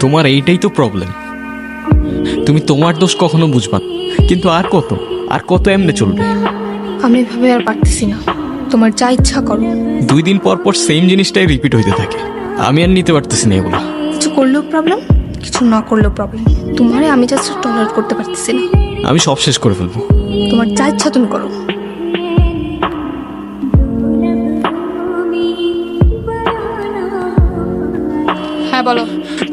তোমার এইটাই তো প্রবলেম, তুমি তোমার দোষ কখনো বুঝবা না। কিন্তু আর কত এমনি চলবে? আমি এভাবে আর পারতেছি না, তোমার যা ইচ্ছা করো। 2 দিন পর পর সেম জিনিসটাই রিপিট হইতে থাকে, আমি আর নিতে পারতেছি না এগুলো। কিছু করলেও প্রবলেম, কিছু না করলেও প্রবলেম। তোমারে আমি জাস্ট টলারেট করতে পারতেছি না। আমি সব শেষ করে ফেলবো। তোমার যা ইচ্ছা তুমি করো। হ্যাঁ বলো।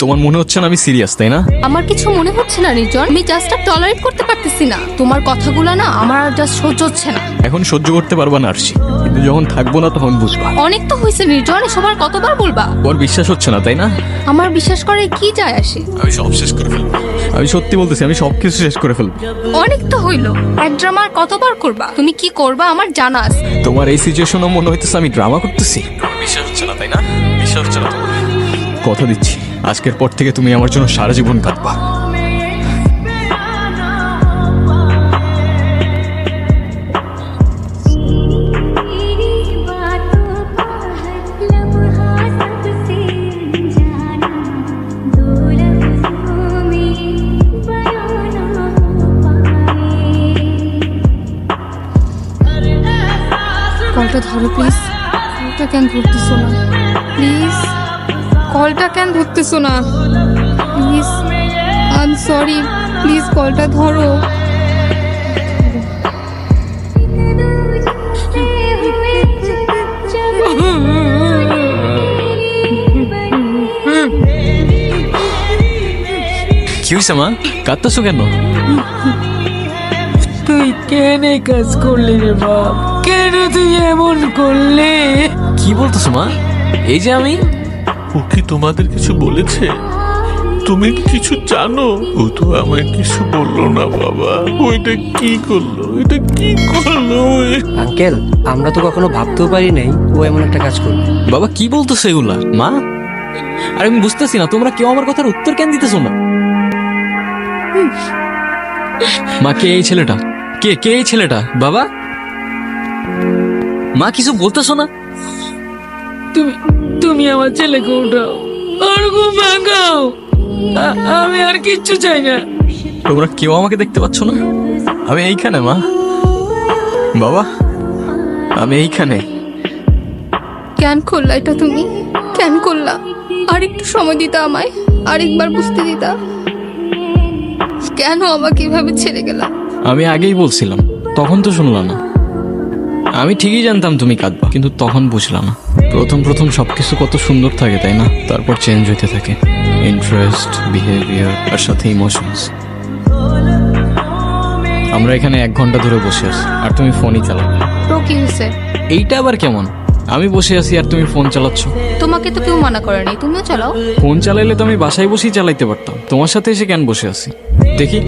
তোমার মনে হচ্ছে না আমি সিরিয়াস, তাই না? আমার কিছু মনে হচ্ছে না নির্জন, আমি জাস্ট আর টলারেট করতে পারতেছি না। তোমার কথাগুলো না আমার আর জাস্ট সহ্য হচ্ছে না। এখন সহ্য করতে পারবা না আরশি, কিন্তু যখন থাকবো না তখন বুঝবা। অনেক তো হয়েছে নির্জন, এসব আর কতবার বলবা? ওর বিশ্বাস হচ্ছে না, তাই না? আমার বিশ্বাস করে কি যায় আসে? আমি সব শেষ করে ফেলবো, আমি সত্যি বলতেছি, আমি সবকিছু শেষ করে ফেলবো। অনেক তো হইলো, এক ড্রামা আর কতবার করবা? তুমি কি করবা আমার জানা আছে। তোমার এই সিচুয়েশনও মনে হইতেছে আমি ড্রামা করতেছি। বিশ্বাস হচ্ছে না, তাই না? বিশ্বাস হচ্ছে না তোমার? কথা দিচ্ছি, আজকের পর থেকে তুমি আমার জন্য সারা জীবন কাঁদবা। কলটা ধরো প্লিজ। কলটা কেন ধরতেছো না প্লিজ? কলটা কেন ধরতেছো না please? I am sorry, please কলটা ধরো। কি হয়েছে মা, কাঁদতেছো কেন? তুই কেন এই কাজ করলি রে বাপ? কেন তুই এমন করলি? কি বলতেছো মা? এই যে আমি। ও কি তোমাদের কিছু বলেছে? তুমি কি কিছু জানো? ও তো আমায় কিছু বললো না বাবা। ও এটা কি করলো? এটা কি করলো? আঙ্কেল, আমরা তো কখনো ভাবতেও পারি নাই ও এমন একটা কাজ করবে। বাবা কি বলতেছো এগুলা মা? আর আমি বুঝতেছি না তোমরা কেউ আমার কথার উত্তর কেন দিতেছো না? মা, কে এই ছেলেটা? কে এই ছেলেটা? বাবা, মা কিছু বলতেছো না? তুমি তুমি আমার ছেলেকে উঠাও, ওর ঘুম ভাঙাও। আমি আর কিচ্ছু চাই না। তোমরা কেউ আমাকে দেখতে পাচ্ছ না? আমি এইখানে মা, বাবা, আমি এইখানে। কেন করলা এটা তুমি? কেন করলা? আর একটু সময় দিতা আমায়, আরেকবার বুঝতে দিতা। কেন আমাকে এভাবে ছেড়ে গেলা? আমি আগেই বলছিলাম, তখন তো শুনলা না। আমি ঠিকই জানতাম তুমি কাঁদবা, কিন্তু তখন বুঝলাম না। প্রথম সবকিছু কত সুন্দর থাকে, তাই না? তারপর চেঞ্জ হইতে থাকে ইন্টারেস্ট, বিহেভিয়ার আর সাথে ইমোশনস। আমরা এখানে 1 ঘন্টা ধরে বসে আছি আর তুমি ফোনই চালাও। তো কি হয়েছে? এইটা আবার কেমন? আমি বসে আছি আর তুমি ফোন চালাচ্ছ। তোমাকে তো কেউ মানা করে নাই, তুমিও চালাও। ফোন চালাইলে তো আমি বাসায় বসেই চালাইতে পারতাম, তোমার সাথে এসে কেন বসে আছি? দেখি,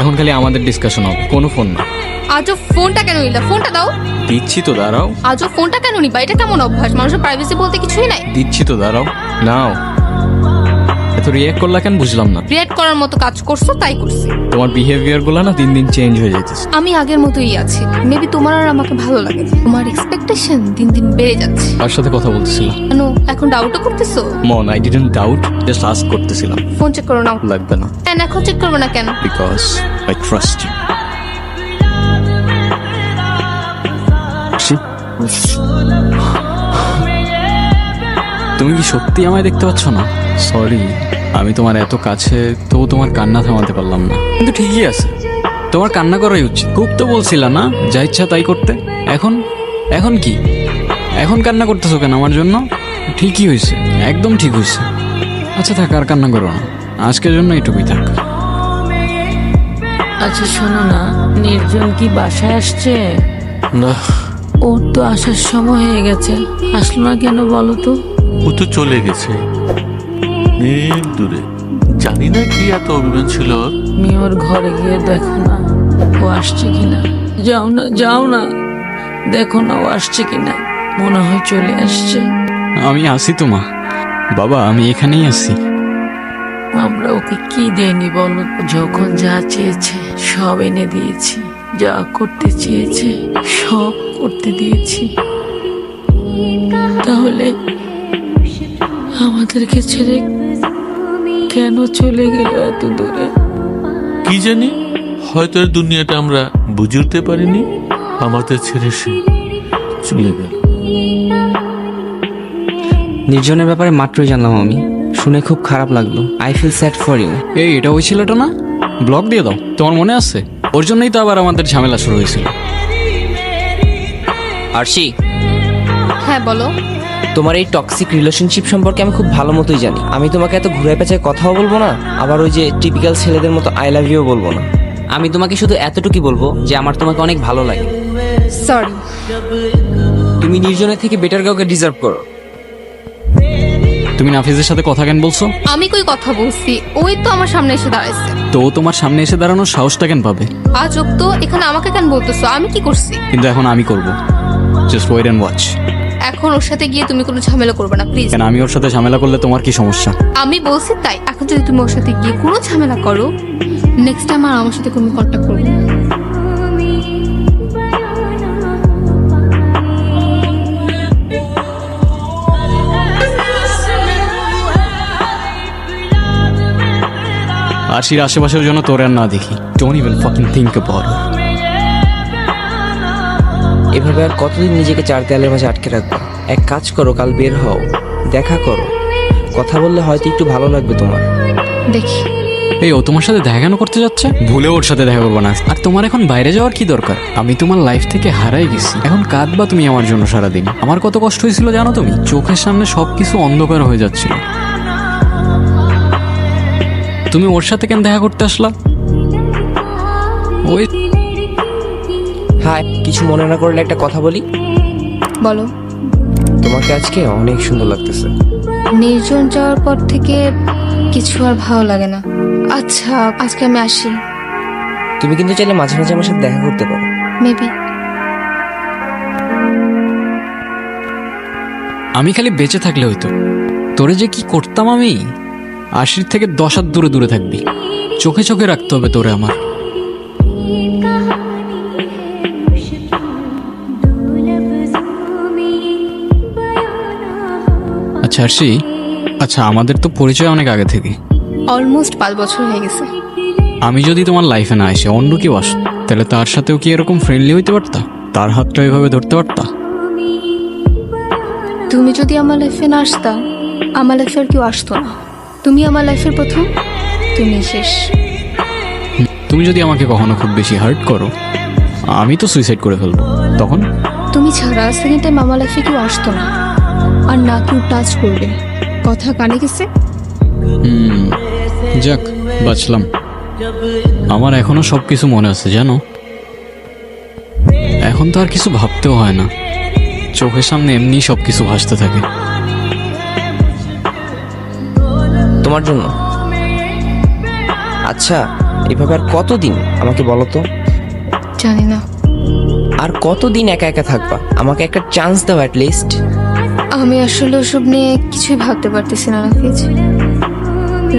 এখন খালি আমাদের ডিসকাশন হবে, কোনো ফোন না। আজও ফোনটা কেন নিলা? ফোনটা দাও। দিচ্ছি তো, দাঁড়াও। আজও ফোনটা কেন নিবা? এটা কেমন অভ্যাস? মানুষের প্রাইভেসি বলতে কিছুই নাই। দিচ্ছি তো, দাঁড়াও। নাও। এত রিয়াক্ট করলা কেন বুঝলাম না। রিয়েক্ট করার মতো কাজ করছো তাই করছি। তোমার বিহেভিয়ার গুলো না দিন দিন চেঞ্জ হয়ে যাইতেছে। আমি আগের মতোই আছি, মেবি তোমার আর আমাকে ভালো লাগে না। তোমার এক্সপেকটেশন দিন দিন বেড়ে যাচ্ছে। তার সাথে কথা বলতেছিলাম। কেন এখন ডাউটও করতেছো? মন, I didn't doubt, just ask করতেছিলাম। ফোন চেক করো না। লাগবে না, কেন এখন চেক করবো না কেন? Because I trust you. তুমি কি সত্যি আমায় দেখতে পাচ্ছ না? সরি, আমি তোমার এত কাছে, তবু তোমার কান্না থামাতে পারলাম না। কিন্তু ঠিকই আছে, তোমার কান্না করাই উচিত। খুব তো বলছিলা না যা ইচ্ছা তাই করতে। এখন কি? এখন কান্না করতেছো কেন আমার জন্য? ঠিকই হয়েছে, একদম ঠিক হয়েছে। আচ্ছা থাক, আর কান্না করো না, আজকের জন্য এটুকুই থাক। আচ্ছা শোনো না, নির্জন কি বাসায় আসছে? না, ওর তো আসার সময় হয়ে গেছে, আসলো না কেন বলো তো? ও তো চলে গেছে অনেক দূরে। জানি না কি এত অভিমান ছিল ওর। তুমি ওর ঘরে গিয়ে দেখো না ও আসছে কিনা। যাও না, দেখো না ও আসছে কিনা। মনে হয় চলে আসছে। আমি আসি তো মা। বাবা, আমি এখানেই আছি। আমরা ওকে কি দেয়নি বলো? যখন যা চেয়েছে সব এনে দিয়েছি, যা করতে চেয়েছে সব করতে দিয়েছি। তাহলে আমাদেরকে ছেড়ে কেন চলে গেল এত দূরে? কি জানি, হয়তো এর দুনিয়াটা আমরা বুঝে উঠতে পারিনি। আমাদের ছেড়ে সে চলে গেল। নির্জনের ব্যাপারে মাত্রই জানলাম আমি, শুনে খুব খারাপ লাগলো। I feel sad for you. এই এটা ওই ছেলেটা না? ব্লক দিয়ে দাও, তোমার মনে আছে? ওর জন্যই তো আবার আমাদের ঝামেলা শুরু হয়েছিল। আরশি, হ্যাঁ বলো। তোমার এই টক্সিক রিলেশনশিপ সম্পর্কে আমি খুব ভালো মতোই জানি। আমি তোমাকে এত ঘুরে পেঁচায় কথাও বলবো না, আবার ওই যে টিপিক্যাল ছেলেদের মতো আই লাভ ইউ বলবো না। আমি তোমাকে শুধু এতটুকুই বলবো যে আমার তোমাকে অনেক ভালো লাগে। সরি। তুমি নির্জনের থেকে বেটার কাউকে ডিজার্ভ করো। তুমি নাফিজের সাথে কথা কেন বলছো? আমি কই কথা বলছি, ওই তো আমার সামনে এসে দাঁড়াইছে। তো ও তোমার সামনে এসে দাঁড়ানোর সাহসটা কেন পাবে? আজব তো, এখানে আমাকে কেন বলতেছো? আমি কি করছি? কিন্তু এখন আমি করব। Just wait and watch. এখন ওর সাথে গিয়ে তুমি কোনো ঝামেলা করবে না প্লিজ। কেন আমি ওর সাথে ঝামেলা করলে তোমার কি সমস্যা? আমি বলছি তাই। এখন যদি তুমি ওর সাথে গিয়ে কোনো ঝামেলা করো, নেক্সট টাইম আর আমার সাথে কোনো কন্ট্যাক্ট করবে না। আরশির আশেপাশের জন্য তোর আর না দেখি। Don't even fucking think about it. এভাবে আর কতদিন নিজেকে চার দেয়ালের মাঝে আটকে রাখবো? এক কাজ করো, কাল বের হও, দেখা করো, কথা বললে হয়তো একটু ভালো লাগবে তোমার। দেখি। এই ও তোমার সাথে দেখা কেন করতে যাচ্ছে? ভুলে ওর সাথে দেখা করবো না। আর তোমার এখন বাইরে যাওয়ার কি দরকার? আমি তোমার লাইফ থেকে হারাই গেছি, এখন কাঁদবা তুমি আমার জন্য সারাদিন। আমার কত কষ্ট হয়েছিল জানো তুমি? চোখের সামনে সবকিছু অন্ধকার হয়ে যাচ্ছিল। তুমি ওর সাথে কেন দেখা করতে আসলা? ওই হ্যাঁ, কিছু মনে না করলে একটা কথা বলি। বলো। তোমাকে আজকে অনেক সুন্দর লাগতেছে। নির্জন যাওয়ার পর থেকে কিছু আর ভালো লাগে না। আচ্ছা আজকে আমি আসি। তুমি কিন্তু চাইলে মাঝে মাঝে আমার সাথে দেখা করতে পারো। মেবি। আমি খালি বেঁচে থাকলে হইতো। তোরে যে কি করতাম আমি। আশির থেকে 10 হাত দূরে দূরে থাকবি। চোখে চোখে রাখতে হবে তোরে আমার। আচ্ছা আরশি, আচ্ছা আমাদের তো পরিচয় অনেক আগে থেকে। অলমোস্ট 5 বছর হয়ে গেছে। আমি যদি তোমার লাইফে না এসে অন্য কেউ আসত, তাহলে তার সাথেও কি এরকম ফ্রেন্ডলি হইতে পারতা? তার হাতটা এভাবে ধরতে পারতা? তুমি যদি আমার লাইফে না আসতা, আমার লাইফে আর কেউ আসতো না। তুমি আমার লাইফের প্রথম, তুমি শেষ। তুমি যদি আমাকে কখনো খুব বেশি হার্ট করো, আমি তো সুইসাইড করে ফেলবো। তখন তুমি ছাড়া সেকেন্ড টাইম আমার লাইফে কেউ আসতো না, আর না কেউ টাচ করবে। কথা কানে গেছে? যাক, বাঁচলাম। আমার এখনো সবকিছু মনে আছে জানো। এখন তো আর কিছু ভাবতেও হয় না, চোখের সামনে এমনি সবকিছু ভাসতে থাকে। তোমার জন্য। আচ্ছা, এভাবে আর কতদিন আমাকে বলো তো? জানি না। আর কতদিন একা একা থাকবা? আমাকে একটা চান্স দাও অ্যাট লিস্ট। আমি আসলে ওসব নিয়ে কিছুই ভাবতে পারতেছি না নাফিজ।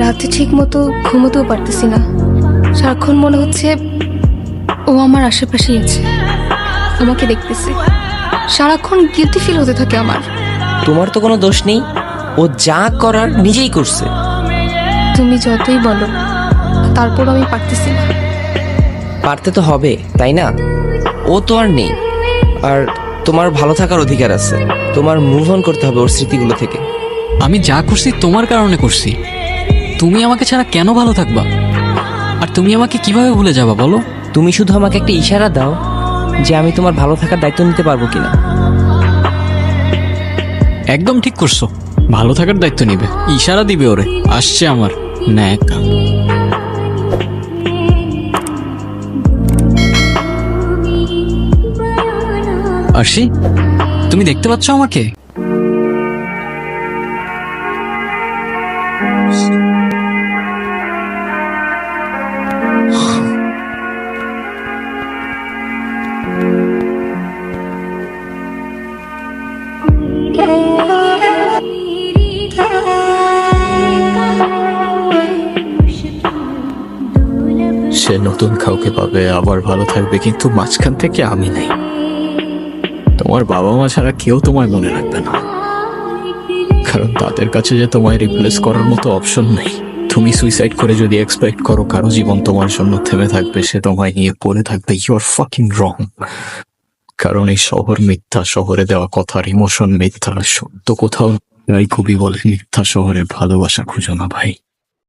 রাতে ঠিক মতো ঘুমোতেও পারতেছি না। সারাক্ষণ মনে হচ্ছে ও আমার আশেপাশেই আছে, আমাকে দেখতেছে। সারাক্ষণ গিলটি ফিল হতে থাকে আমার। তোমার তো কোনো দোষ নেই, ও যা করার নিজেই করছে। তুমি যতই বলো, তারপর আমি পারতেছি না। পারতে তো হবে, তাই না? ও তো আর নেই, আর তোমার ভালো থাকার অধিকার আছে। তোমার মুভ অন করতে হবে ওর স্মৃতিগুলো থেকে। আমি যা করছি তোমার কারণে করছি। তুমি আমাকে ছাড়া কেন ভালো থাকবা? আর তুমি আমাকে কিভাবে ভুলে যাবা বলো? তুমি শুধু আমাকে একটা ইশারা দাও যে আমি তোমার ভালো থাকার দায়িত্ব নিতে পারবো কিনা। একদম ঠিক করছো, ভালো থাকার দায়িত্ব নিবে। ইশারা দিবে ওরে। আসছে আমার ন্যাকা। আরশি, তুমি দেখতে পাচ্ছ আমাকে? সে নতুন কাউকে পাবে, আবার ভালো থাকবে, কিন্তু মাঝখান থেকে আমি নেই। তোমার বাবা মা ছাড়া কেউ তোমায় মনে রাখবে না, কারণ তাদের কাছে যে তোমায় রিপ্লেস করার মতো অপশন নেই। তুমি সুইসাইড করে যদি এক্সপেক্ট করো কারো জীবন তোমার জন্য থেমে থাকবে, সে তোমায় নিয়ে পড়ে থাকবে, ইউ আর ফাকিং রং। কারণ এই শহর মিথ্যা, শহরে দেওয়া কথার ইমোশন মিথ্যা, সত্য কোথাও। তাই কবি বলে মিথ্যা শহরে ভালোবাসা খুঁজো না ভাই।